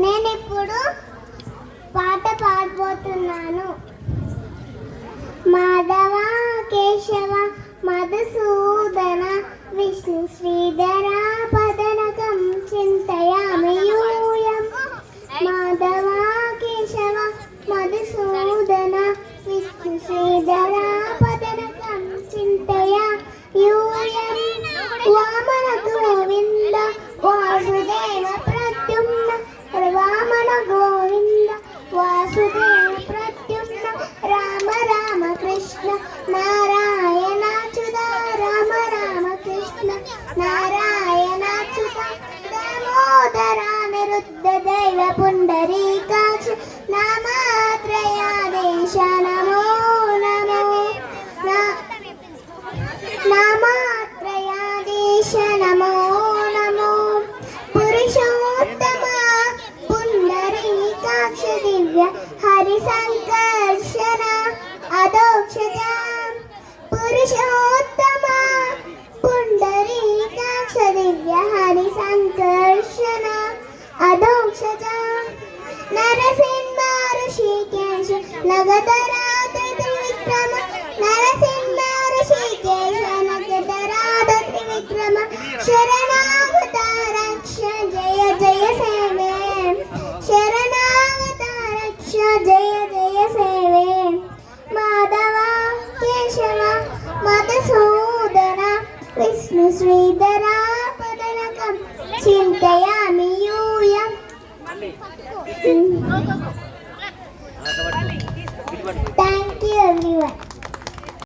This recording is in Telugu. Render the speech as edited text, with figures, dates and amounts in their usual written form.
నేను ఇప్పుడు పాట పాడబోతున్నాను. మాధవ కేశవ మధుసూదన విష్ణు శ్రీధర పదనకం చింతయామి యూయం. మాధవ కేశవ మధుసూదన విష్ణు శ్రీధర పదనకం చింతయా యూయం. వామన గోవింద వాసుదేవ ప్రద్యుమ్న వామన గోవింద వాసుదేవ ప్రద్యుమ్న రామ రామ కృష్ణ నారాయణాచ్యుత రామ రామ కృష్ణ నారాయణాచ్యుత దామోదర నిరుద్ధ దైవ పుండరీకాక్ష నామాత్రయాదేశ నమో నమో నామాత్రయాదేశ నమో నమో. పురుషోత్తమ పుండరీకాక్ష దివ్య హరి సంకర్షణ అదోక్షజ. పురుషోత్తమ పుండరీకాక్ష దివ్య హరి సంకర్షణ అదోక్షజ. నరసింహ ఋషికేశ నగధరా త్రివిక్రమ నరసింహ ఋషికేశ నగధరా త్రివిక్రమ శరణాగత రక్ష జయ జయ సేవే శరణాగత రక్ష జయ జయ సేవే. Madhava Keshava Madhusudana Vishnu Sridhara పదనకం చింతయామి యూయం. Thank you everyone.